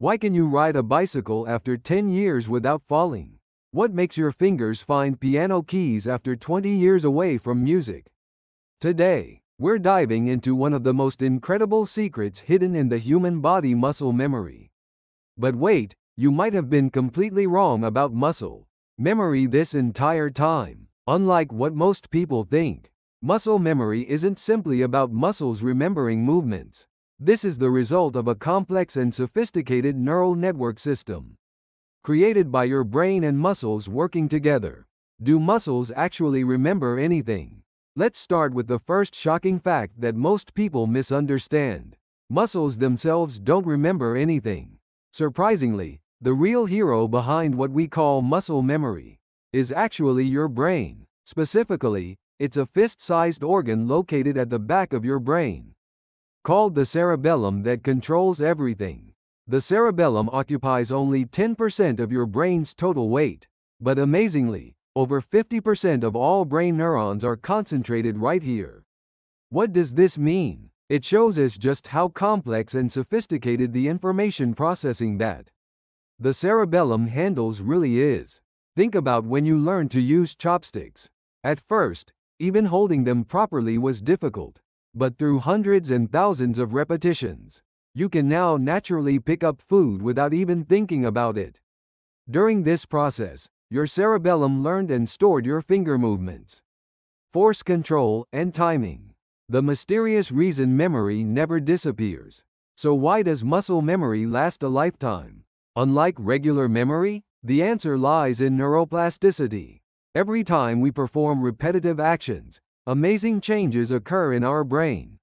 Why can you ride a bicycle after 10 years without falling? What makes your fingers find piano keys after 20 years away from music? Today, we're diving into one of the most incredible secrets hidden in the human body: muscle memory. But wait, you might have been completely wrong about muscle memory this entire time. Unlike what most people think, muscle memory isn't simply about muscles remembering movements. This is the result of a complex and sophisticated neural network system created by your brain and muscles working together. Do muscles actually remember anything? Let's start with the first shocking fact that most people misunderstand. Muscles themselves don't remember anything. Surprisingly, the real hero behind what we call muscle memory is actually your brain. Specifically, it's a fist-sized organ located at the back of your brain, called the cerebellum, that controls everything. The cerebellum occupies only 10% of your brain's total weight, but amazingly, over 50% of all brain neurons are concentrated right here. What does this mean? It shows us just how complex and sophisticated the information processing that the cerebellum handles really is. Think about when you learned to use chopsticks. At first, even holding them properly was difficult. But through hundreds and thousands of repetitions, you can now naturally pick up food without even thinking about it. During this process, your cerebellum learned and stored your finger movements, force control, and timing. The mysterious reason memory never disappears. So why does muscle memory last a lifetime? Unlike regular memory, the answer lies in neuroplasticity. Every time we perform repetitive actions, amazing changes occur in our brain.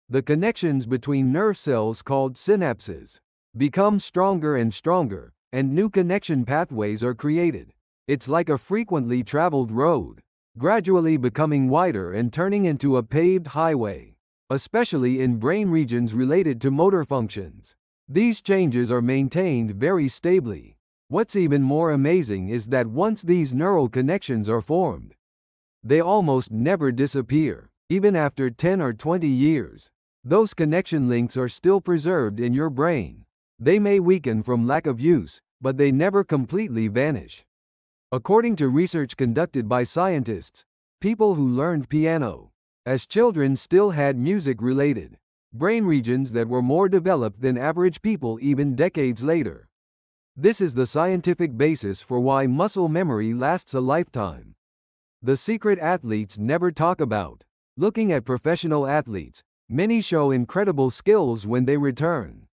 The connections between nerve cells, called synapses, become stronger and stronger, and new connection pathways are created. It's like a frequently traveled road, gradually becoming wider and turning into a paved highway, especially in brain regions related to motor functions. These changes are maintained very stably. What's even more amazing is that once these neural connections are formed, they almost never disappear. Even after 10 or 20 years, those connection links are still preserved in your brain. They may weaken from lack of use, but they never completely vanish. According to research conducted by scientists, people who learned piano as children still had music-related brain regions that were more developed than average people even decades later. This is the scientific basis for why muscle memory lasts a lifetime. The secret athletes never talk about. Looking at professional athletes, many show incredible skills when they return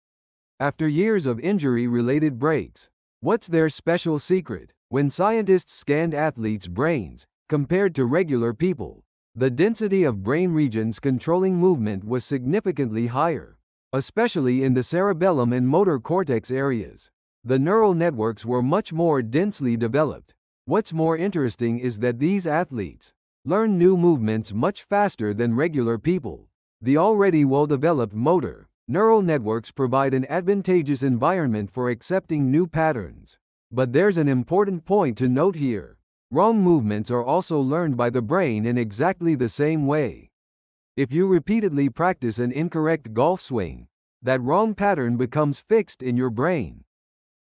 after years of injury-related breaks. What's their special secret? When scientists scanned athletes' brains, compared to regular people, the density of brain regions controlling movement was significantly higher, especially in the cerebellum and motor cortex areas. The neural networks were much more densely developed. What's more interesting is that these athletes learn new movements much faster than regular people. The already well-developed motor neural networks provide an advantageous environment for accepting new patterns. But there's an important point to note here. Wrong movements are also learned by the brain in exactly the same way. If you repeatedly practice an incorrect golf swing, that wrong pattern becomes fixed in your brain,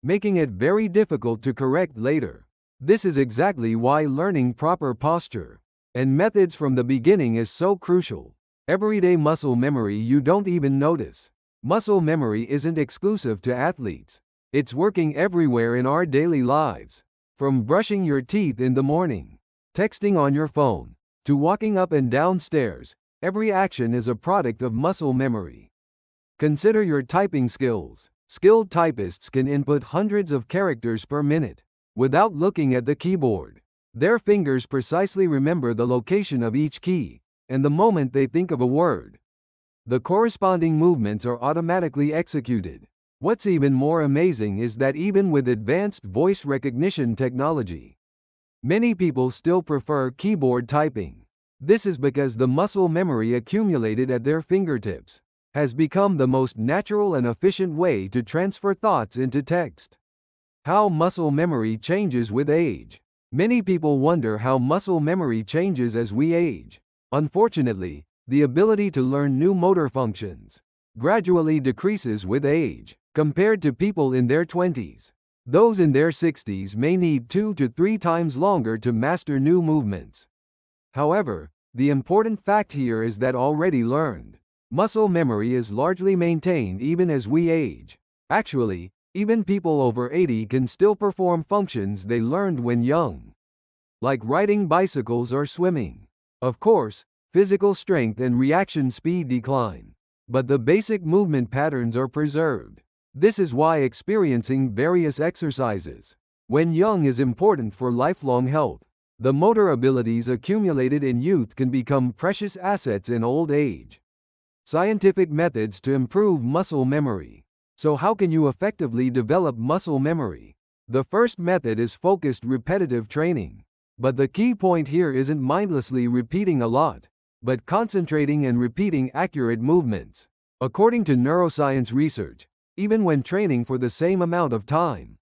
making it very difficult to correct later. This is exactly why learning proper posture and methods from the beginning is so crucial. Everyday muscle memory you don't even notice. Muscle memory isn't exclusive to athletes. It's working everywhere in our daily lives. From brushing your teeth in the morning, texting on your phone, to walking up and down stairs, every action is a product of muscle memory. Consider your typing skills. Skilled typists can input hundreds of characters per minute without looking at the keyboard. Their fingers precisely remember the location of each key, and the moment they think of a word, the corresponding movements are automatically executed. What's even more amazing is that even with advanced voice recognition technology, many people still prefer keyboard typing. This is because the muscle memory accumulated at their fingertips has become the most natural and efficient way to transfer thoughts into text. How muscle memory changes with age. Many people wonder how muscle memory changes as we age. Unfortunately, the ability to learn new motor functions gradually decreases with age. compared to people in their 20s. Those in their 60s may need 2 to 3 times longer to master new movements. However, the important fact here is that already learned muscle memory is largely maintained even as we age. Actually, even people over 80 can still perform functions they learned when young, like riding bicycles or swimming. Of course, physical strength and reaction speed decline, but the basic movement patterns are preserved. This is why experiencing various exercises when young is important for lifelong health. The motor abilities accumulated in youth can become precious assets in old age. Scientific methods to improve muscle memory. So how can you effectively develop muscle memory? The first method is focused repetitive training. But the key point here isn't mindlessly repeating a lot, but concentrating and repeating accurate movements. According to neuroscience research, even when training for the same amount of time,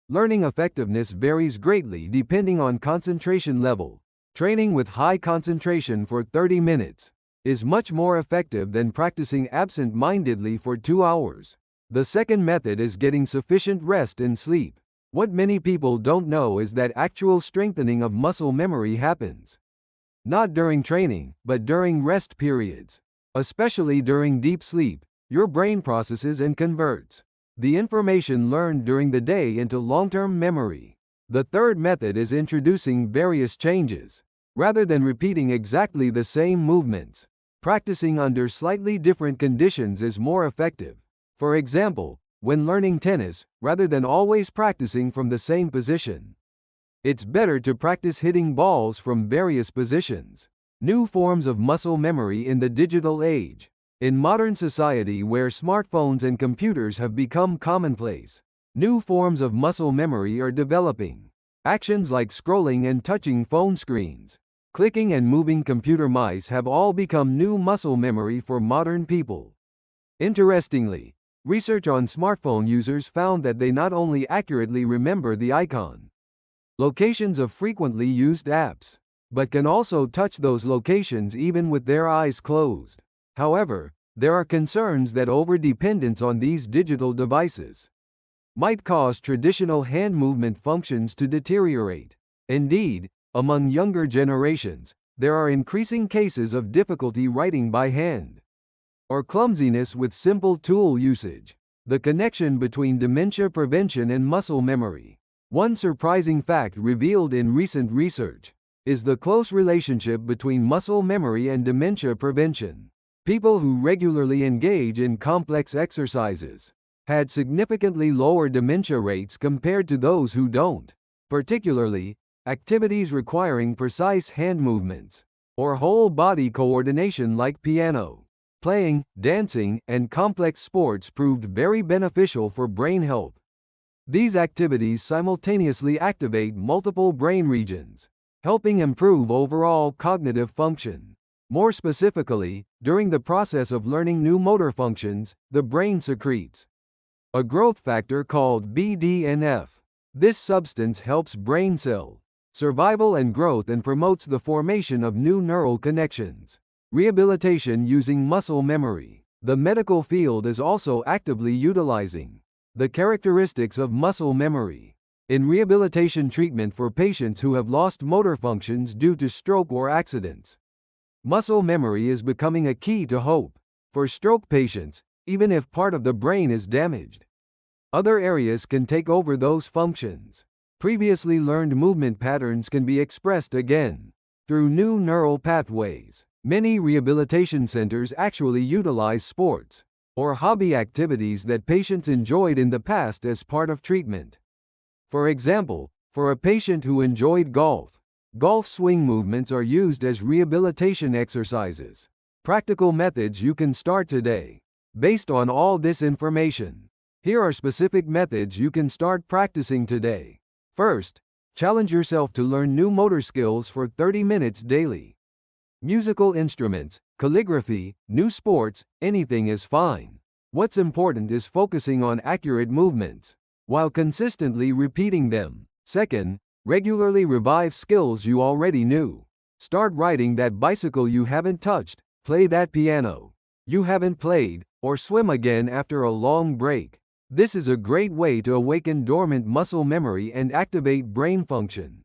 learning effectiveness varies greatly depending on concentration level. Training with high concentration for 30 minutes is much more effective than practicing absent-mindedly for 2 hours. The second method is getting sufficient rest and sleep. What many people don't know is that actual strengthening of muscle memory happens not during training, but during rest periods. Especially during deep sleep, your brain processes and converts the information learned during the day into long-term memory. The third method is introducing various changes. Rather than repeating exactly the same movements, practicing under slightly different conditions is more effective. For example, when learning tennis, rather than always practicing from the same position, it's better to practice hitting balls from various positions. New forms of muscle memory in the digital age. In modern society where smartphones and computers have become commonplace, new forms of muscle memory are developing. Actions like scrolling and touching phone screens, clicking and moving computer mice have all become new muscle memory for modern people. Interestingly, research on smartphone users found that they not only accurately remember the icon, locations of frequently used apps, but can also touch those locations even with their eyes closed. However, there are concerns that over-dependence on these digital devices might cause traditional hand movement functions to deteriorate. Indeed, among younger generations, there are increasing cases of difficulty writing by hand or clumsiness with simple tool usage. The connection between dementia prevention and muscle memory. One surprising fact revealed in recent research is the close relationship between muscle memory and dementia prevention. People who regularly engage in complex exercises had significantly lower dementia rates compared to those who don't, particularly activities requiring precise hand movements or whole body coordination like piano playing, dancing, and complex sports proved very beneficial for brain health. These activities simultaneously activate multiple brain regions, helping improve overall cognitive function. More specifically, during the process of learning new motor functions, the brain secretes a growth factor called BDNF. This substance helps brain cell survival and growth and promotes the formation of new neural connections. Rehabilitation using muscle memory. The medical field is also actively utilizing the characteristics of muscle memory in rehabilitation treatment for patients who have lost motor functions due to stroke or accidents. Muscle memory is becoming a key to hope for stroke patients, even if part of the brain is damaged. Other areas can take over those functions. Previously learned movement patterns can be expressed again through new neural pathways. Many rehabilitation centers actually utilize sports or hobby activities that patients enjoyed in the past as part of treatment. For example, for a patient who enjoyed golf swing movements are used as rehabilitation exercises. Practical methods you can start today. Based on all this information, here are specific methods you can start practicing today. First, challenge yourself to learn new motor skills for 30 minutes daily. Musical instruments, calligraphy, new sports, anything is fine. What's important is focusing on accurate movements while consistently repeating them. Second, regularly revive skills you already knew. Start riding that bicycle you haven't touched, play that piano you haven't played, or swim again after a long break. This is a great way to awaken dormant muscle memory and activate brain function.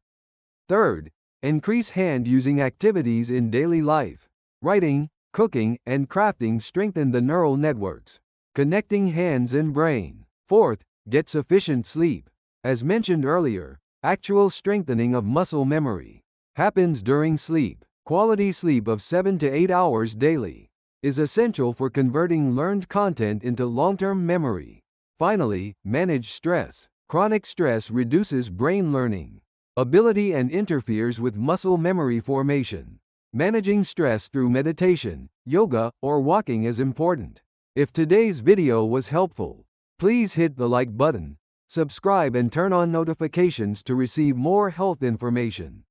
Third, increase hand-using activities in daily life. Writing, cooking, and crafting strengthen the neural networks, connecting hands and brain. Fourth, get sufficient sleep. As mentioned earlier, actual strengthening of muscle memory happens during sleep. Quality sleep of 7 to 8 hours daily is essential for converting learned content into long-term memory. Finally, manage stress. Chronic stress reduces brain learning ability and interferes with muscle memory formation. Managing stress through meditation, yoga, or walking is important. If today's video was helpful, please hit the like button, subscribe and turn on notifications to receive more health information.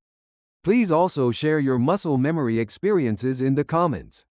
Please also share your muscle memory experiences in the comments.